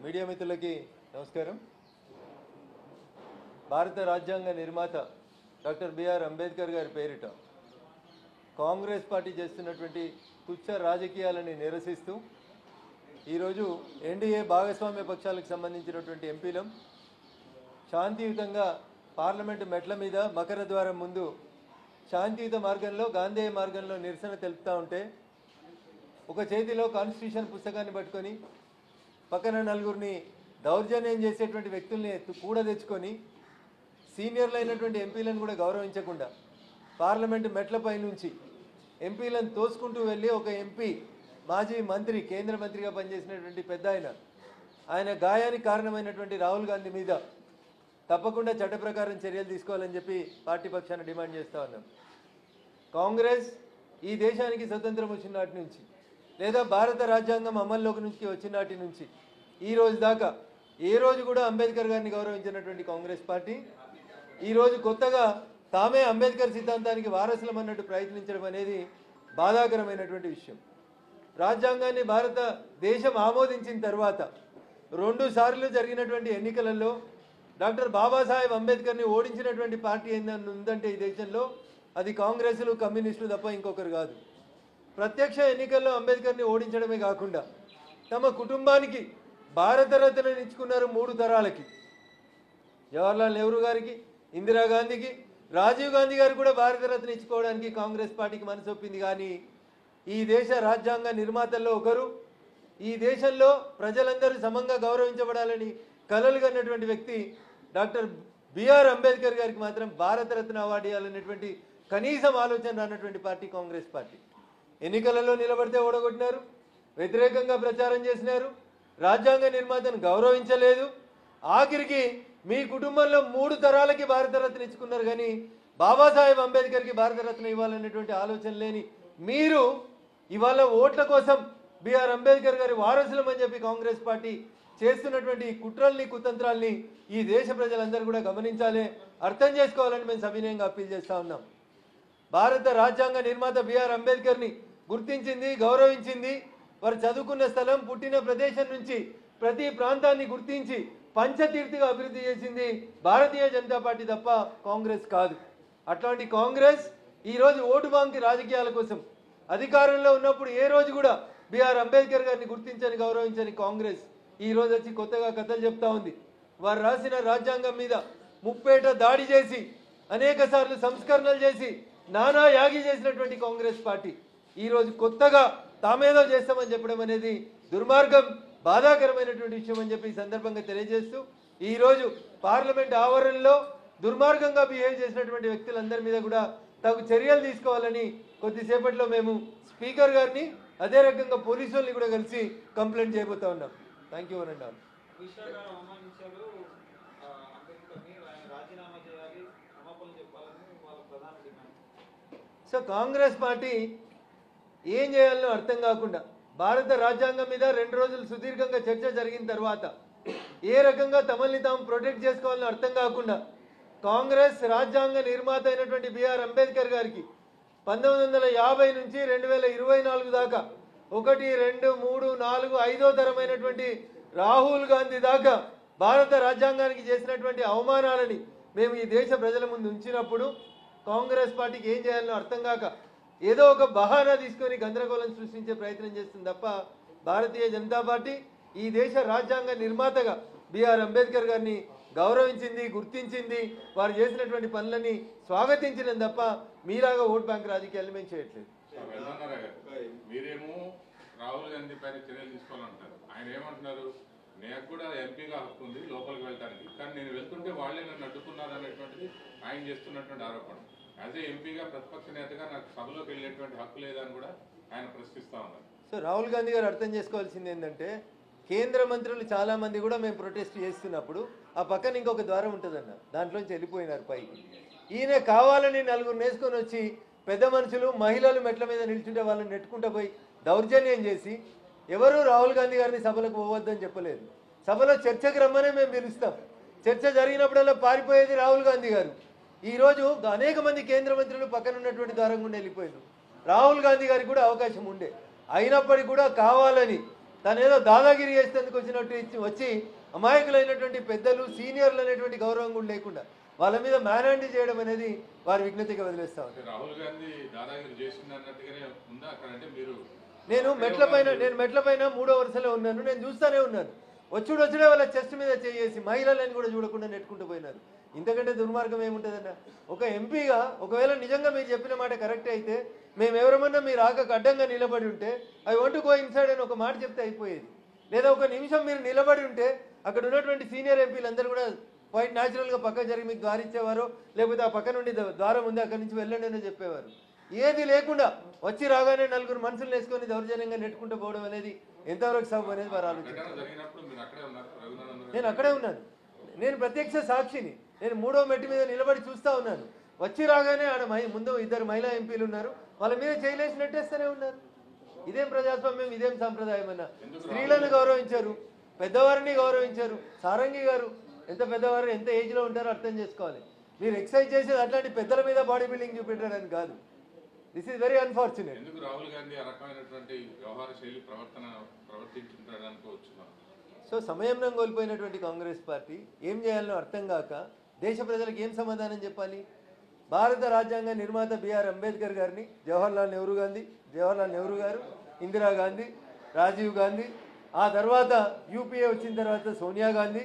Media మిత్రులకి నమస్కారం. భారత రాజ్యాంగ నిర్మాత డాక్టర్ బిఆర్ అంబేద్కర్ గారి పేరిట కాంగ్రెస్ పార్టీ చేస్తున్నటువంటి తుచ్చ రాజకీయాలని నిరసిస్తూ ఈరోజు ఎన్డీఏ భాగస్వామ్య పక్షాలకు సంబంధించినటువంటి ఎంపీలం శాంతియుతంగా పార్లమెంటు మెట్ల మీద మకర ద్వారం ముందు శాంతియుత మార్గంలో గాంధేయ మార్గంలో నిరసన తెలుపుతూ ఉంటే ఒక చేతిలో కాన్స్టిట్యూషన్ పుస్తకాన్ని పట్టుకొని పక్కన నలుగురిని దౌర్జన్యం చేసేటువంటి వ్యక్తుల్ని కూడా తెచ్చుకొని సీనియర్లు అయినటువంటి ఎంపీలను కూడా గౌరవించకుండా పార్లమెంటు మెట్లపై నుంచి ఎంపీలను తోసుకుంటూ వెళ్ళి ఒక ఎంపీ మాజీ మంత్రి కేంద్ర మంత్రిగా పనిచేసినటువంటి పెద్ద ఆయన గాయానికి కారణమైనటువంటి రాహుల్ గాంధీ మీద తప్పకుండా చట్ట ప్రకారం చర్యలు తీసుకోవాలని చెప్పి పార్టీ పక్షాన డిమాండ్ చేస్తూ ఉన్నాం. కాంగ్రెస్ ఈ దేశానికి స్వతంత్రం వచ్చిన నాటి నుంచి లేదా భారత రాజ్యాంగం అమల్లోకి నుంచి వచ్చిన నాటి నుంచి ఈ రోజు దాకా ఏ రోజు కూడా అంబేద్కర్ గారిని గౌరవించినటువంటి కాంగ్రెస్ పార్టీ ఈరోజు కొత్తగా తామే అంబేద్కర్ సిద్ధాంతానికి వారసులం అన్నట్టు ప్రయత్నించడం అనేది బాధాకరమైనటువంటి విషయం. రాజ్యాంగాన్ని భారతదేశం ఆమోదించిన తర్వాత 2 సార్లు జరిగినటువంటి ఎన్నికలలో డాక్టర్ బాబాసాహెబ్ అంబేద్కర్ని ఓడించినటువంటి పార్టీ ఏందని ఉందంటే ఈ దేశంలో అది కాంగ్రెస్లు కమ్యూనిస్టులు తప్ప ఇంకొకరు కాదు. ప్రత్యక్ష ఎన్నికల్లో అంబేద్కర్ని ఓడించడమే కాకుండా తమ కుటుంబానికి భారతరత్నని ఇచ్చుకున్నారు 3 తరాలకి. జవహర్లాల్ నెహ్రూ గారికి, ఇందిరాగాంధీకి, రాజీవ్ గాంధీ గారు కూడా భారతరత్న ఇచ్చుకోవడానికి కాంగ్రెస్ పార్టీకి మనసు ఒప్పింది. కానీ ఈ దేశ రాజ్యాంగ నిర్మాతల్లో ఒకరు, ఈ దేశంలో ప్రజలందరూ సమంగా గౌరవించబడాలని కలలు కన్నటువంటి వ్యక్తి డాక్టర్ బిఆర్ అంబేద్కర్ గారికి మాత్రం భారతరత్న అవార్డు ఇవ్వాలనేటువంటి కనీసం ఆలోచన రానటువంటి పార్టీ కాంగ్రెస్ పార్టీ. ఎన్నికలలో నిలబడితే ఓడగొట్టినారు, వ్యతిరేకంగా ప్రచారం చేసినారు, రాజ్యాంగ నిర్మాతను గౌరవించలేదు. ఆఖరికి మీ కుటుంబంలో 3 తరాలకి భారతరత్న ఇచ్చుకున్నారు. కానీ బాబాసాహెబ్ అంబేద్కర్కి భారతరత్న ఇవ్వాలనేటువంటి ఆలోచన లేని మీరు ఇవాళ ఓట్ల కోసం బిఆర్ అంబేద్కర్ గారి వారసులం అని చెప్పి కాంగ్రెస్ పార్టీ చేస్తున్నటువంటి కుట్రల్ని కుతంత్రాల్ని ఈ దేశ ప్రజలందరూ కూడా గమనించాలి, అర్థం చేసుకోవాలని మేము సవినయంగా అప్పీల్ చేస్తూ ఉన్నాం. భారత రాజ్యాంగ నిర్మాత బిఆర్ అంబేద్కర్ని గుర్తించింది, గౌరవించింది. వారు చదువుకున్న స్థలం, పుట్టిన ప్రదేశం నుంచి ప్రతి ప్రాంతాన్ని గుర్తించి పంచతీర్థిగా అభివృద్ధి చేసింది భారతీయ జనతా పార్టీ తప్ప కాంగ్రెస్ కాదు. అట్లాంటి కాంగ్రెస్ ఈరోజు ఓటు బ్యాంక్ రాజకీయాల కోసం అధికారంలో ఉన్నప్పుడు ఏ రోజు కూడా బిఆర్ అంబేద్కర్ గారిని గుర్తించని గౌరవించని కాంగ్రెస్ ఈ రోజు వచ్చి కొత్తగా కథలు చెప్తా ఉంది. వారు రాసిన రాజ్యాంగం మీద ముప్పేట దాడి చేసి అనేక సార్లు సంస్కరణలు చేసి నానా యాగి చేసినటువంటి కాంగ్రెస్ పార్టీ ఈరోజు కొత్తగా తామేదో చేస్తామని చెప్పడం అనేది దుర్మార్గం, బాధాకరమైనటువంటి విషయం అని చెప్పి ఈ సందర్భంగా తెలియజేస్తూ ఈరోజు పార్లమెంట్ ఆవరణలో దుర్మార్గంగా బిహేవ్ చేసినటువంటి వ్యక్తులందరి మీద కూడా తగు చర్యలు తీసుకోవాలని కొద్దిసేపట్లో మేము స్పీకర్ గారిని అదే రకంగా పోలీసు వాళ్ళని కూడా కలిసి కంప్లైంట్ చేయబోతా ఉన్నాం. థ్యాంక్ యూ అనండి. సో కాంగ్రెస్ పార్టీ ఏం చేయాలో అర్థం కాకుండా భారత రాజ్యాంగం మీద 2 రోజులు సుదీర్ఘంగా చర్చ జరిగిన తర్వాత ఏ రకంగా తమల్ని తాము ప్రొటెక్ట్ చేసుకోవాలని అర్థం కాకుండా కాంగ్రెస్ రాజ్యాంగ నిర్మాత అయినటువంటి బిఆర్ అంబేద్కర్ గారికి 1950 నుంచి 2024 దాకా 1, 2, 3, 4, 5వ తరమైనటువంటి రాహుల్ గాంధీ దాకా భారత రాజ్యాంగానికి చేసినటువంటి అవమానాలని మేము ఈ దేశ ప్రజల ముందు ఉంచినప్పుడు కాంగ్రెస్ పార్టీకి ఏం చేయాలో అర్థం కాక ఏదో ఒక బహానా తీసుకొని గందరగోళం సృష్టించే ప్రయత్నం చేస్తుంది తప్ప భారతీయ జనతా పార్టీ ఈ దేశ రాజ్యాంగ నిర్మాతగా బిఆర్ అంబేద్కర్ గారిని గౌరవించింది, గుర్తించింది, వారు చేసినటువంటి పనులని స్వాగతించింది తప్ప మీలాగా ఓట్ బ్యాంక్ రాజకీయాలు మేము చేయట్లేదు. మీరేమో రాహుల్ గాంధీ పైన చర్యలు తీసుకోవాలంటారు, ఆయన ఏమంటున్నారు, నాకు కూడా ఎంపీగా హక్కు ఉంది లోపలికి వెళ్ళడానికి, కానీ నేను వెళ్తుంటే వాళ్ళే నన్ను అడ్డుకున్నారు అనేటువంటిది ఆయన చేస్తున్నటువంటి ఆరోపణ. యాజ్ ఏ ఎంపీగా ప్రతిపక్ష నేతగా నాకు సభలోకి వెళ్ళేటువంటి హక్కు లేదని కూడా ఆయన ప్రశ్నిస్తా ఉన్నారు. సో రాహుల్ గాంధీ గారు అర్థం చేసుకోవాల్సింది ఏంటంటే కేంద్ర మంత్రులు చాలా మంది కూడా మేము ప్రొటెస్ట్ చేస్తున్నప్పుడు ఆ పక్కన ఇంకొక ద్వారం ఉంటుందన్న, దాంట్లోంచి వెళ్ళిపోయినారు పైకి. ఈయన కావాలని 4 నేసుకొని వచ్చి పెద్ద మనుషులు, మహిళలు మెట్ల మీద నిల్చుంటే వాళ్ళని నెట్టుకుంటూ పోయి దౌర్జన్యం చేసి ఎవరు రాహుల్ గాంధీ గారిని సభలకు పోవద్దని చెప్పలేదు. సభలో చర్చకు రమ్మనే మేము పిలుస్తాం. చర్చ జరిగినప్పుడల్లా పారిపోయేది రాహుల్ గాంధీ గారు. ఈరోజు అనేక మంది కేంద్ర మంత్రులు పక్కన ఉన్నటువంటి ద్వారం గుండా వెళ్ళిపోయారు. రాహుల్ గాంధీ గారికి కూడా అవకాశం ఉండే, అయినప్పటికీ కూడా కావాలని తను ఏదో దాదాగిరి చేసేందుకు వచ్చినట్టు వచ్చి అమాయకులైనటువంటి పెద్దలు సీనియర్లు అనేటువంటి గౌరవం కూడా లేకుండా వాళ్ళ మీద మ్యానాండి చేయడం అనేది వారి విజ్ఞతగా వదిలేస్తా ఉంటారు. రాహుల్ గాంధీ దాదాగిరి చేసింది అన్నట్టుగానే ఉందా అక్కడ? అంటే మీరు నేను మెట్ల పైన 3వ వరుసలో ఉన్నాను, నేను చూస్తూనే ఉన్నాను. వచ్చుడే వాళ్ళ చెస్ట్ మీద చేసి మహిళలని కూడా చూడకుండా నెట్టుకుంటూ పోయినారు. ఇంతకంటే దుర్మార్గం ఏముంటుందన్న? ఒక ఎంపీగా ఒకవేళ నిజంగా మీరు చెప్పిన మాట కరెక్ట్ అయితే మేము ఎవరమన్నా మీరు ఆకకు అడ్డంగా నిలబడి ఉంటే I want to go inside అని ఒక మాట చెప్తే అయిపోయేది. లేదా ఒక నిమిషం మీరు నిలబడి ఉంటే అక్కడ ఉన్నటువంటి సీనియర్ ఎంపీలందరూ కూడా పాయింట్ న్యాచురల్గా పక్క జరిగి మీకు ద్వారిచ్చేవారు, లేకపోతే ఆ పక్క నుండి ద్వారం ఉంది అక్కడి నుంచి వెళ్ళండి అని చెప్పేవారు. ఏది లేకుండా వచ్చి రాగానే 4 మనుషులు వేసుకొని దౌర్జన్యంగా నెట్టుకుంటూ పోవడం అనేది ఎంతవరకు సబ్ అనేది వారు ఆలోచించారు. నేను అక్కడే ఉన్నాను, నేను ప్రత్యక్ష సాక్షిని. నేను 3వ మెట్టు మీద నిలబడి చూస్తూ ఉన్నాను. వచ్చి రాగానే ఆడ ముందు 2 మహిళా ఎంపీలు ఉన్నారు, వాళ్ళ మీద చేయలేసి నెట్టేస్తూనే ఉన్నారు. ఇదేం ప్రజాస్వామ్యం, ఇదేం సాంప్రదాయం అన్న? స్త్రీలను గౌరవించారు, పెద్దవారిని గౌరవించారు. సారంగి గారు ఎంత పెద్దవారు, ఎంత ఏజ్లో ఉంటారో అర్థం చేసుకోవాలి. మీరు ఎక్సైజ్ చేసేది అట్లాంటి పెద్దల మీద బాడీ బిల్డింగ్ చూపెట్టడానికి కాదు. This is very unfortunate. ఎందుకు రాహుల్ గాంధీ ఆ రకమైనటువంటి వ్యవహార శైలి ప్రవర్తించుంటాడు అనుకోవచ్చు. సో సమయంలో కోల్పోయినటువంటి కాంగ్రెస్ పార్టీ ఏం చేయాలనో అర్థం కాక దేశ ప్రజలకు ఏం సమాధానం చెప్పాలి? భారత రాజ్యాంగ నిర్మాత బిఆర్ అంబేద్కర్ గారిని, జవహర్లాల్ నెహ్రూ గారు, ఇందిరాగాంధీ, రాజీవ్ గాంధీ, ఆ తర్వాత యూపీఏ వచ్చిన తర్వాత సోనియా గాంధీ,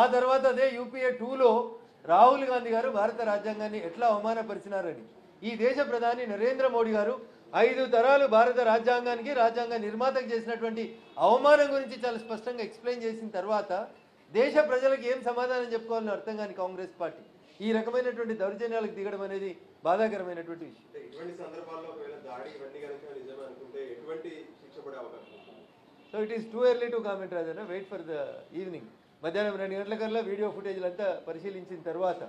ఆ తర్వాత అదే యూపీఏ 2లో రాహుల్ గాంధీ గారు భారత రాజ్యాంగాన్ని ఎట్లా అవమానపరిచినారని ఈ దేశ ప్రధాని నరేంద్ర మోడీ గారు 5 తరాలు భారత రాజ్యాంగానికి, రాజ్యాంగ నిర్మాతకు చేసినటువంటి అవమానం గురించి చాలా స్పష్టంగా ఎక్స్ప్లెయిన్ చేసిన తర్వాత దేశ ప్రజలకు ఏం సమాధానం చెప్పుకోవాలని అర్థం కాని కాంగ్రెస్ పార్టీ ఈ రకమైనటువంటి దౌర్జన్యాలకు దిగడం అనేది బాధాకరమైనటువంటి విషయం. So it is too early to comment Rajanna. Wait for the evening. మధ్యాహ్నం 2 గంటలకల్లా వీడియో ఫుటేజ్లంతా పరిశీలించిన తర్వాత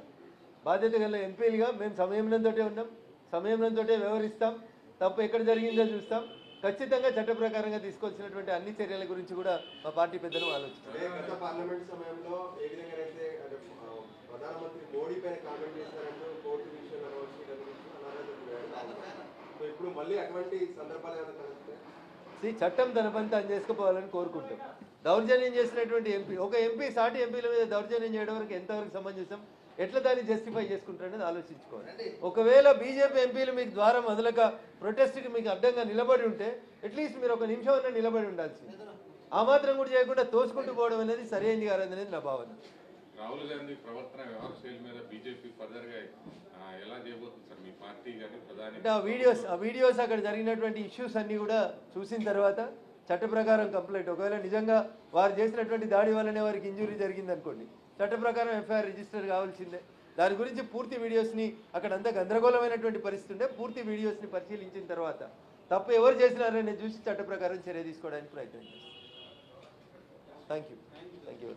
బాధ్యత గల ఎంపీలుగా మేము సమయంలోతోటే ఉన్నాం, సమయంలోతోటే వ్యవహరిస్తాం. తప్పు ఎక్కడ జరిగిందో చూస్తాం. ఖచ్చితంగా చట్ట ప్రకారంగా తీసుకోవాల్సినటువంటి అన్ని చర్యల గురించి కూడా మా పార్టీ పెద్దలు ఆలోచిస్తారు. పార్లమెంట్ సమయంలో ఏ విధంగా అయితే ప్రధానమంత్రి మోడీ పైన కామెంట్ చేశారంటూ కోర్టు విషయంలో ఇప్పుడు మళ్ళీ అటువంటి సందర్భాలు చట్టం తన పని తాను చేసుకుపోవాలని కోరుకుంటాం. దౌర్జన్యం చేసినటువంటి ఎంపీ, ఒక ఎంపీ సాటి ఎంపీల మీద దౌర్జన్యం చేయడం వరకు ఎంతవరకు సమంజసం, ఎట్లా దాన్ని జస్టిఫై చేసుకుంటారనేది ఆలోచించుకోవాలి. ఒకవేళ బీజేపీ ఎంపీలు మీకు ద్వారం వదలక ప్రొటెస్ట్కి మీకు అడ్డంగా నిలబడి ఉంటే అట్లీస్ట్ మీరు ఒక నిమిషం అన్నా నిలబడి ఉండాల్సింది. ఆ మాత్రం కూడా చేయకుండా తోసుకుంటూ పోవడం అనేది సరైనది కాదనేది నా భావన. రాహుల్ గాంధీ ప్రవర్తన వ్యవహార శైలి మీద బీజేపీ ఫర్దర్గా ఎలా చేయబోతుంది సార్ మీ పార్టీ కానీ ప్రధాని? అంటే ఆ వీడియోస్ అక్కడ జరిగినటువంటి ఇష్యూస్ అన్నీ కూడా చూసిన తర్వాత చట్ట ప్రకారం కంప్లైంట్, ఒకవేళ నిజంగా వారు చేసినటువంటి దాడి వల్లనే వారికి ఇంజురీ జరిగింది అనుకోండి, చట్ట ప్రకారం ఎఫ్ఐఆర్ రిజిస్టర్ కావాల్సిందే. దాని గురించి పూర్తి వీడియోస్ని, అక్కడ అంతా గందరగోళమైనటువంటి పరిస్థితి ఉంటే పూర్తి వీడియోస్ని పరిశీలించిన తర్వాత తప్పు ఎవరు చేసినారని చూసి చట్ట ప్రకారం చర్య తీసుకోవడానికి ప్రయత్నం చేస్తాం. Thank you.